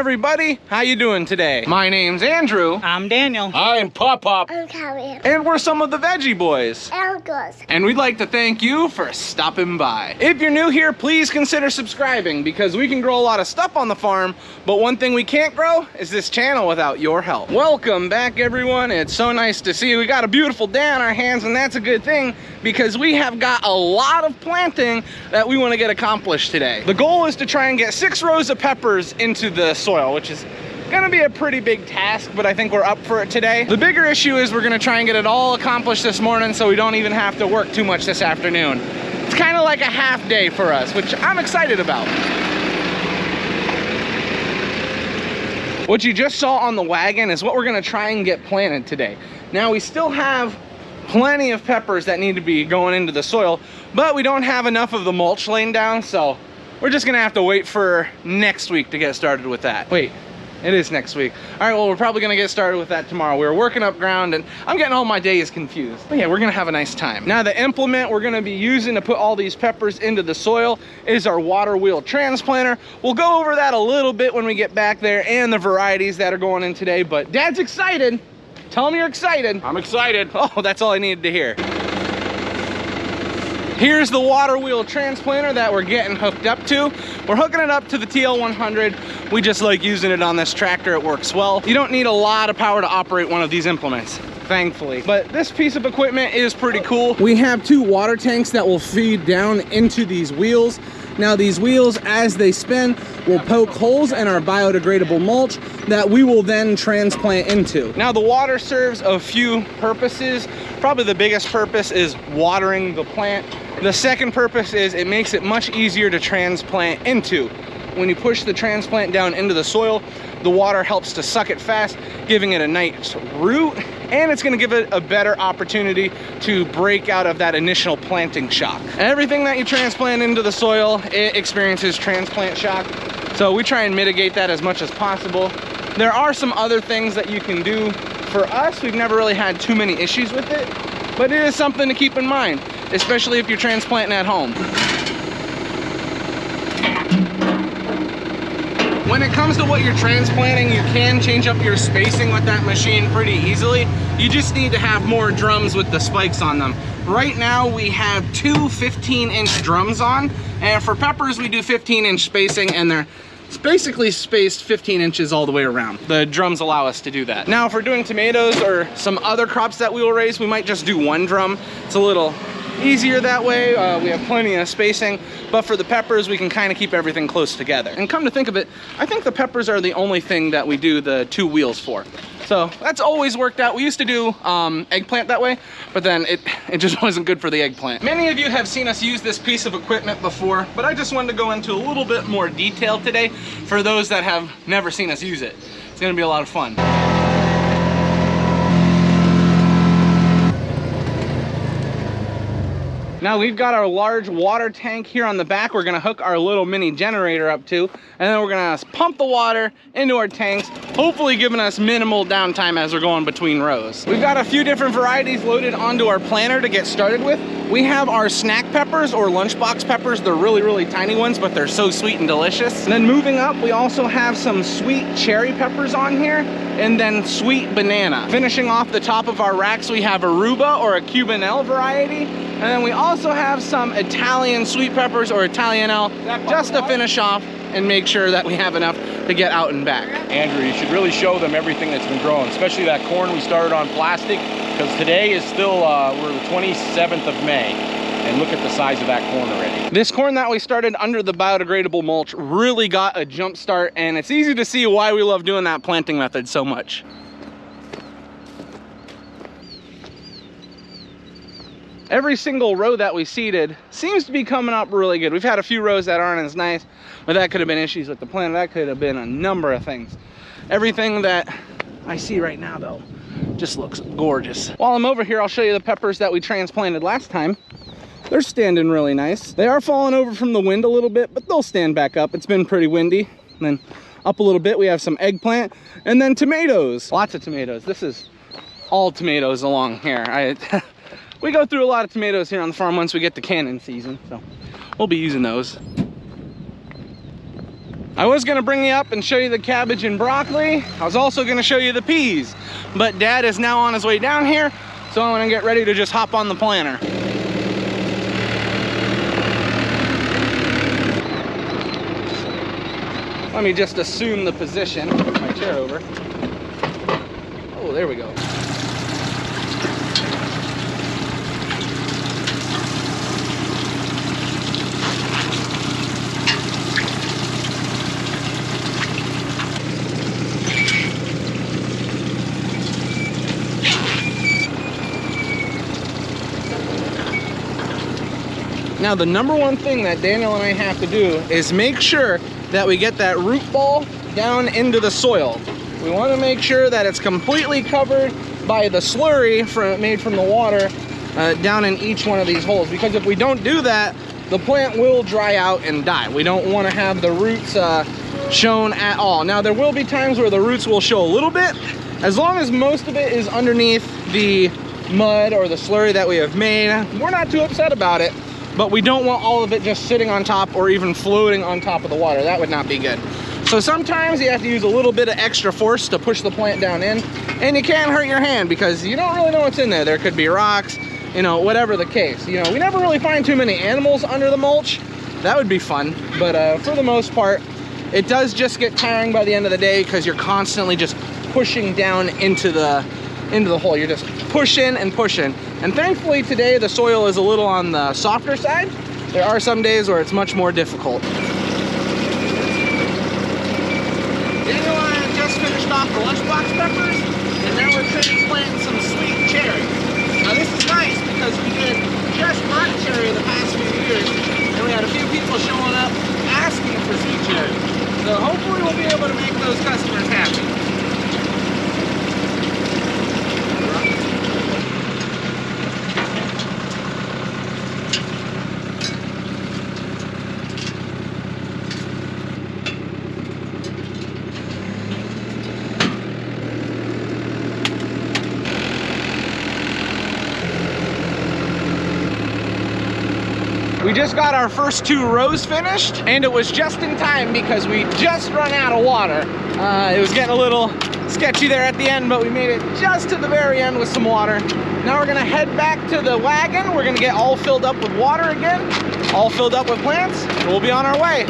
everybody, how you doing today? My name's Andrew. I'm Daniel. I'm Pop-Pop. I'm Callie. And we're some of the Veggie Boys. I'm Gus. And we'd like to thank you for stopping by. If you're new here, please consider subscribing because we can grow a lot of stuff on the farm, but one thing we can't grow is this channel without your help. Welcome back, everyone. It's so nice to see you. We got a beautiful day on our hands, and that's a good thing because we have got a lot of planting that we want to get accomplished today. The goal is to try and get 6 rows of peppers into the soil, which is gonna be a pretty big task, but I think we're up for it today. The bigger issue is we're gonna try and get it all accomplished this morning so we don't even have to work too much this afternoon. It's kind of like a half day for us, which I'm excited about. What you just saw on the wagon is what we're gonna try and get planted today. Now we still have plenty of peppers that need to be going into the soil, but we don't have enough of the mulch laying down, so we're just gonna have to wait for next week to get started with that. Wait, it is next week. All right, well, we're probably gonna get started with that tomorrow. We were working up ground and I'm getting all my days confused. But yeah, we're gonna have a nice time. Now the implement we're gonna be using to put all these peppers into the soil is our water wheel transplanter. We'll go over that a little bit when we get back there and the varieties that are going in today, but Dad's excited. Tell him you're excited. I'm excited. Oh, that's all I needed to hear. Here's the water wheel transplanter that we're getting hooked up to. We're hooking it up to the TL100. We just like using it on this tractor. It works well. You don't need a lot of power to operate one of these implements, thankfully. But this piece of equipment is pretty cool. We have 2 water tanks that will feed down into these wheels. Now these wheels, as they spin, will poke holes in our biodegradable mulch that we will then transplant into. Now the water serves a few purposes. Probably the biggest purpose is watering the plant. The second purpose is it makes it much easier to transplant into. When you push the transplant down into the soil, the water helps to suck it fast, giving it a nice root, and it's gonna give it a better opportunity to break out of that initial planting shock. Everything that you transplant into the soil, it experiences transplant shock, so we try and mitigate that as much as possible. There are some other things that you can do. For us, we've never really had too many issues with it, but it is something to keep in mind, especially if you're transplanting at home. When it comes to what you're transplanting, you can change up your spacing with that machine pretty easily. You just need to have more drums with the spikes on them. Right now we have 2 15-inch drums on, and for peppers we do 15-inch spacing, and they're basically spaced 15 inches all the way around. The drums allow us to do that. Now if we're doing tomatoes or some other crops that we will raise, we might just do 1 drum. It's a little easier that way. We have plenty of spacing, but for the peppers we can kind of keep everything close together. And come to think of it, I think the peppers are the only thing that we do the 2 wheels for. So that's always worked out. We used to do eggplant that way, but then it just wasn't good for the eggplant. Many of you have seen us use this piece of equipment before, but I just wanted to go into a little bit more detail today for those that have never seen us use it. It's gonna be a lot of fun. Now we've got our large water tank here on the back we're gonna hook our little mini generator up to, and then we're gonna pump the water into our tanks, hopefully giving us minimal downtime as we're going between rows. We've got a few different varieties loaded onto our planter to get started with. We have our snack peppers or lunchbox peppers. They're really, really tiny ones, but they're so sweet and delicious. And then moving up, we also have some sweet cherry peppers on here, and then sweet banana. Finishing off the top of our racks, we have Aruba or a Cubanelle variety. And then we also have some Italian sweet peppers or Italianelle just to finish off and make sure that we have enough to get out and back. Andrew, you should really show them everything that's been growing, especially that corn we started on plastic, because today is still, we're the 27th of May, and look at the size of that corn already. This corn that we started under the biodegradable mulch really got a jump start, and it's easy to see why we love doing that planting method so much. Every single row that we seeded seems to be coming up really good. We've had a few rows that aren't as nice, but that could have been issues with the plant. That could have been a number of things. Everything that I see right now though just looks gorgeous. While I'm over here, I'll show you the peppers that we transplanted last time. They're standing really nice. They are falling over from the wind a little bit, but they'll stand back up. It's been pretty windy. And then up a little bit, we have some eggplant, and then tomatoes. Lots of tomatoes. This is all tomatoes along here. We go through a lot of tomatoes here on the farm once we get to canning season, so we'll be using those. I was gonna bring you up and show you the cabbage and broccoli. I was also gonna show you the peas, but Dad is now on his way down here, so I'm gonna get ready to just hop on the planter. Let me just assume the position. Put my chair over. Oh, there we go. Now, the number one thing that Daniel and I have to do is make sure that we get that root ball down into the soil. We want to make sure that it's completely covered by the slurry made from the water down in each one of these holes, because if we don't do that, the plant will dry out and die. We don't want to have the roots shown at all. Now, there will be times where the roots will show a little bit, as long as most of it is underneath the mud or the slurry that we have made. We're not too upset about it, but we don't want all of it just sitting on top or even floating on top of the water. That would not be good. So sometimes you have to use a little bit of extra force to push the plant down in, and you can't hurt your hand because you don't really know what's in there. There could be rocks, you know, whatever the case. You know, we never really find too many animals under the mulch. That would be fun, but for the most part, it does just get tiring by the end of the day because you're constantly just pushing down into the hole. You're just pushing and pushing. And thankfully today the soil is a little on the softer side. There are some days where it's much more difficult. Daniel and I just finished off the lunchbox peppers, and now we're transplanting some sweet cherry. Now this is nice because we did just burnt cherry the past few years, and we had a few people showing up asking for sweet cherry. So hopefully we'll be able to make those customers happy. We just got our first 2 rows finished, and it was just in time because we just run out of water. It was getting a little sketchy there at the end, but we made it just to the very end with some water. Now we're gonna head back to the wagon. We're gonna get all filled up with water again, all filled up with plants, and we'll be on our way.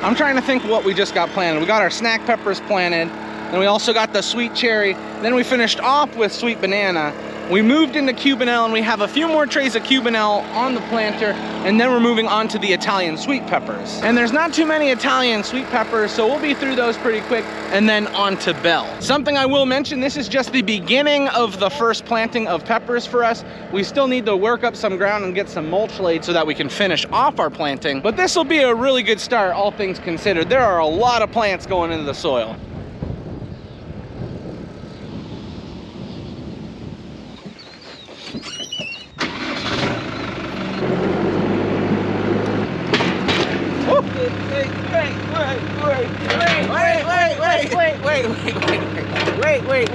I'm trying to think what we just got planted. We got our snack peppers planted, then we also got the sweet cherry, then we finished off with sweet banana. We moved into Cubanelle, and we have a few more trays of Cubanelle on the planter, and then we're moving on to the Italian sweet peppers. And there's not too many Italian sweet peppers, so we'll be through those pretty quick, and then on to bell. Something I will mention, this is just the beginning of the first planting of peppers for us. We still need to work up some ground and get some mulch laid so that we can finish off our planting, but this will be a really good start, all things considered. There are a lot of plants going into the soil.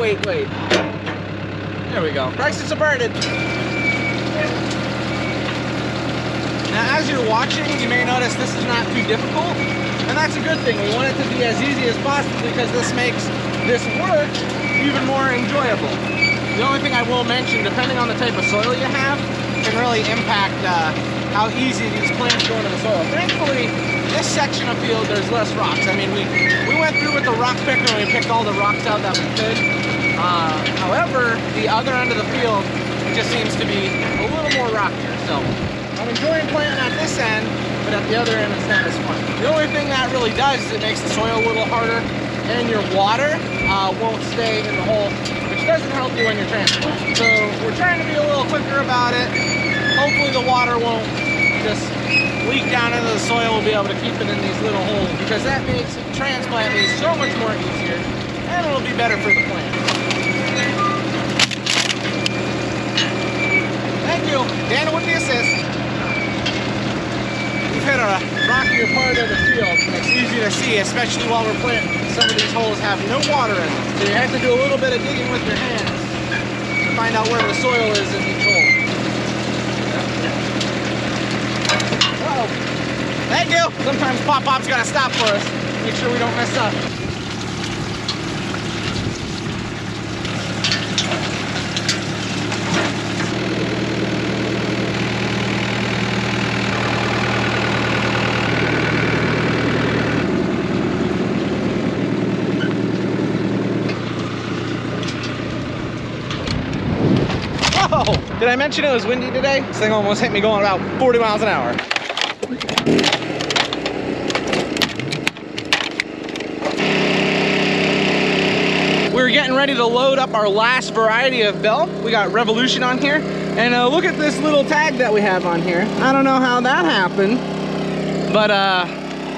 Wait. There we go. Bryce is averted. Now, as you're watching, you may notice this is not too difficult, and that's a good thing. We want it to be as easy as possible because this makes this work even more enjoyable. The only thing I will mention, depending on the type of soil you have, can really impact how easy these plants go into the soil. Thankfully, this section of field, there's less rocks. I mean, we went through with the rock picker and we picked all the rocks out that we could. However, the other end of the field, it just seems to be a little more rockier. So I'm enjoying planting at this end, but at the other end, it's not as fun. The only thing that really does is it makes the soil a little harder, and your water won't stay in the hole, which doesn't help you when you're transplanting. So we're trying to be a little quicker about it. Hopefully the water won't just leak down into the soil, we'll be able to keep it in these little holes, because that makes transplant these so much more easier, and it'll be better for the plant. Thank you, Dana with the assist. We've hit a rockier part of the field, and it's easy to see, especially while we're planting. Some of these holes have no water in them, so you have to do a little bit of digging with your hands to find out where the soil is in each hole. Uh-oh. Thank you. Sometimes Pop-Pop's gotta stop for us, make sure we don't mess up. Oh, did I mention it was windy today? This thing almost hit me going about 40 miles an hour. We're getting ready to load up our last variety of bell. We got Revolution on here. And look at this little tag that we have on here. I don't know how that happened, but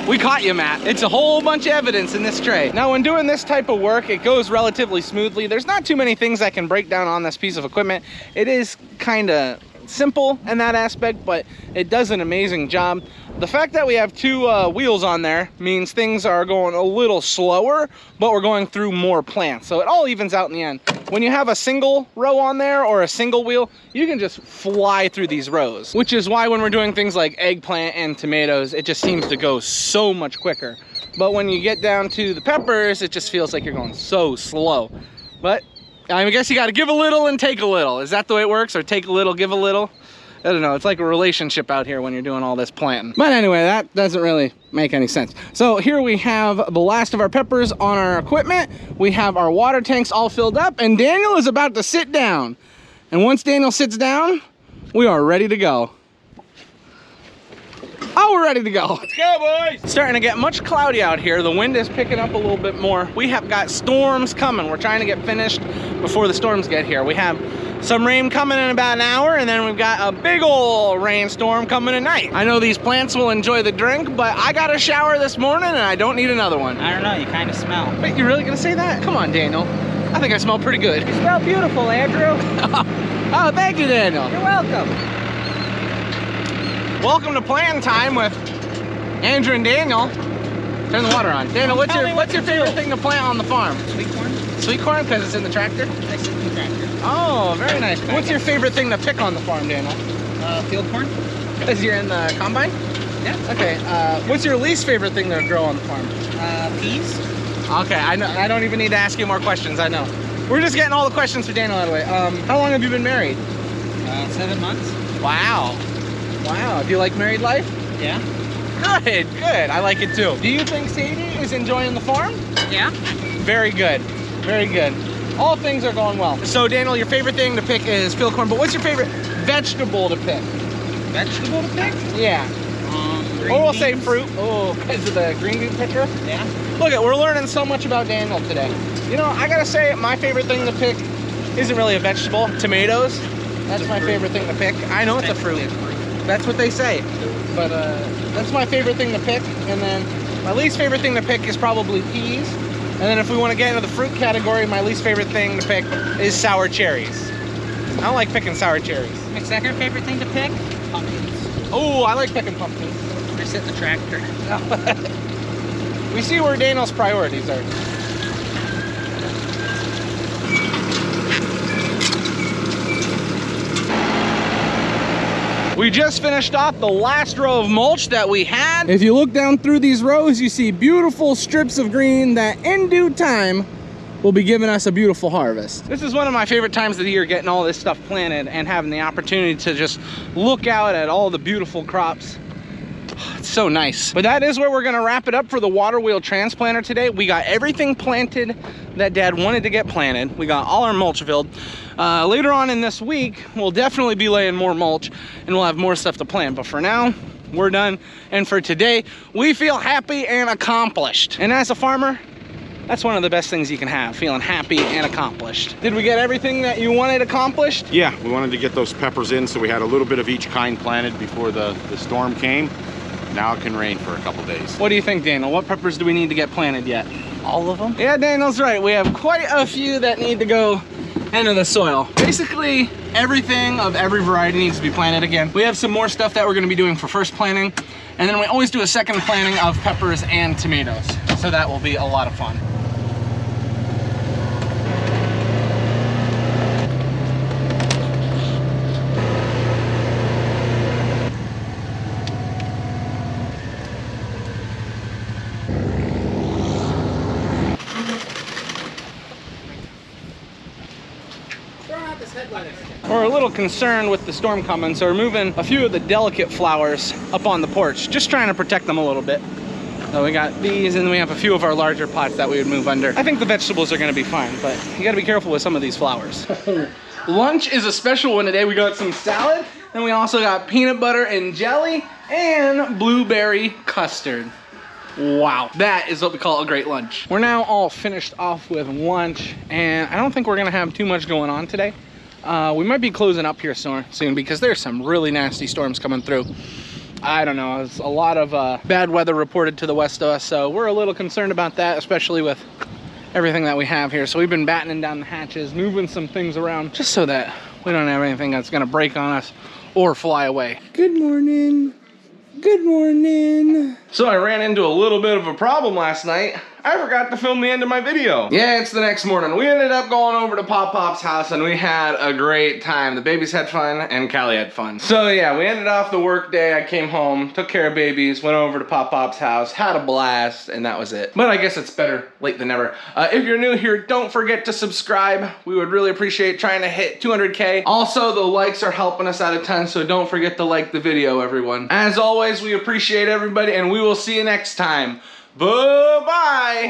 we caught you, Matt. It's a whole bunch of evidence in this tray. Now, when doing this type of work, it goes relatively smoothly. There's not too many things that can break down on this piece of equipment. It is kind of simple in that aspect, but it does an amazing job. The fact that we have two wheels on there means things are going a little slower, but we're going through more plants. So it all evens out in the end. When you have a single row on there or a single wheel, you can just fly through these rows, which is why when we're doing things like eggplant and tomatoes, it just seems to go so much quicker. But when you get down to the peppers, it just feels like you're going so slow. But I guess you got to give a little and take a little. Is that the way it works? Or take a little, give a little? I don't know. It's like a relationship out here when you're doing all this planting. But anyway, that doesn't really make any sense. So here we have the last of our peppers on our equipment. We have our water tanks all filled up, and Daniel is about to sit down. And once Daniel sits down, we are ready to go. Oh, we're ready to go. Let's go, boys. It's starting to get much cloudy out here. The wind is picking up a little bit more. We have got storms coming. We're trying to get finished before the storms get here. We have some rain coming in about an hour, and then we've got a big old rainstorm coming tonight. I know these plants will enjoy the drink, but I got a shower this morning and I don't need another one. I don't know, you kind of smell. Wait, you really gonna say that? Come on, Daniel. I think I smell pretty good. You smell beautiful, Andrew. Oh, thank you, Daniel. You're welcome. Welcome to Plant Time with Andrew and Daniel. Turn the water on. Daniel, what's your favorite thing to plant on the farm? Sweet corn. Sweet corn, because it's in the tractor? I sit in the tractor. Oh, very nice. What's your favorite thing to pick on the farm, Daniel? Field corn. Because you're in the combine? Yeah. Okay, what's your least favorite thing to grow on the farm? Peas. Okay, I know. I don't even need to ask you more questions, I know. We're just getting all the questions for Daniel out of the way. How long have you been married? 7 months. Wow. Wow, do you like married life? Yeah. Good, good. I like it too. Do you think Sadie is enjoying the farm? Yeah. Very good, very good. All things are going well. So Daniel, your favorite thing to pick is field corn, but what's your favorite vegetable to pick? Vegetable to pick? Yeah. Green Or we'll beans. say fruit. Oh, because of the green bean picture? Yeah. Look, we're learning so much about Daniel today. You know, I gotta say, my favorite thing to pick isn't really a vegetable. Tomatoes. That's my favorite thing to pick. I know it's a fruit. That's what they say. But that's my favorite thing to pick. And then my least favorite thing to pick is probably peas. And then if we want to get into the fruit category, my least favorite thing to pick is sour cherries. I don't like picking sour cherries. My second favorite thing to pick? Pumpkins. Oh, I like picking pumpkins. I sit in the tractor. We see where Daniel's priorities are. We just finished off the last row of mulch that we had. If you look down through these rows, you see beautiful strips of green that in due time will be giving us a beautiful harvest. This is one of my favorite times of the year, getting all this stuff planted and having the opportunity to just look out at all the beautiful crops. It's so nice. But that is where we're gonna wrap it up for the water wheel transplanter today. We got everything planted that Dad wanted to get planted. We got all our mulch filled. Later on in this week, we'll definitely be laying more mulch and we'll have more stuff to plant. But for now, we're done. And for today, we feel happy and accomplished. And as a farmer, that's one of the best things you can have, feeling happy and accomplished. Did we get everything that you wanted accomplished? Yeah, we wanted to get those peppers in, so we had a little bit of each kind planted before the storm came. Now it can rain for a couple days. What do you think, Daniel? What peppers do we need to get planted yet? All of them? Yeah, Daniel's right. We have quite a few that need to go into the soil. Basically, everything of every variety needs to be planted again. We have some more stuff that we're gonna be doing for first planting, and then we always do a second planting of peppers and tomatoes. So that will be a lot of fun. We're a little concerned with the storm coming, so we're moving a few of the delicate flowers up on the porch, just trying to protect them a little bit. So we got these, and then we have a few of our larger pots that we would move under. I think the vegetables are gonna be fine, but you gotta be careful with some of these flowers. Lunch is a special one today. We got some salad, and we also got peanut butter and jelly, and blueberry custard. Wow, that is what we call a great lunch. We're now all finished off with lunch, and I don't think we're gonna have too much going on today. We might be closing up here soon because there's some really nasty storms coming through. I don't know, there's a lot of bad weather reported to the west of us, so we're a little concerned about that, especially with everything that we have here. So we've been battening down the hatches, moving some things around, just so that we don't have anything that's gonna break on us or fly away. Good morning. Good morning. So I ran into a little bit of a problem last night. I forgot to film the end of my video. Yeah, it's the next morning. We ended up going over to Pop Pop's house and we had a great time. The babies had fun and Callie had fun. So yeah, we ended off the work day. I came home, took care of babies, went over to Pop Pop's house, had a blast, and that was it. But I guess it's better late than never. If you're new here, don't forget to subscribe. We would really appreciate trying to hit 200K. Also, the likes are helping us out a ton, so don't forget to like the video, everyone. As always, we appreciate everybody, and we will see you next time. Bye-bye.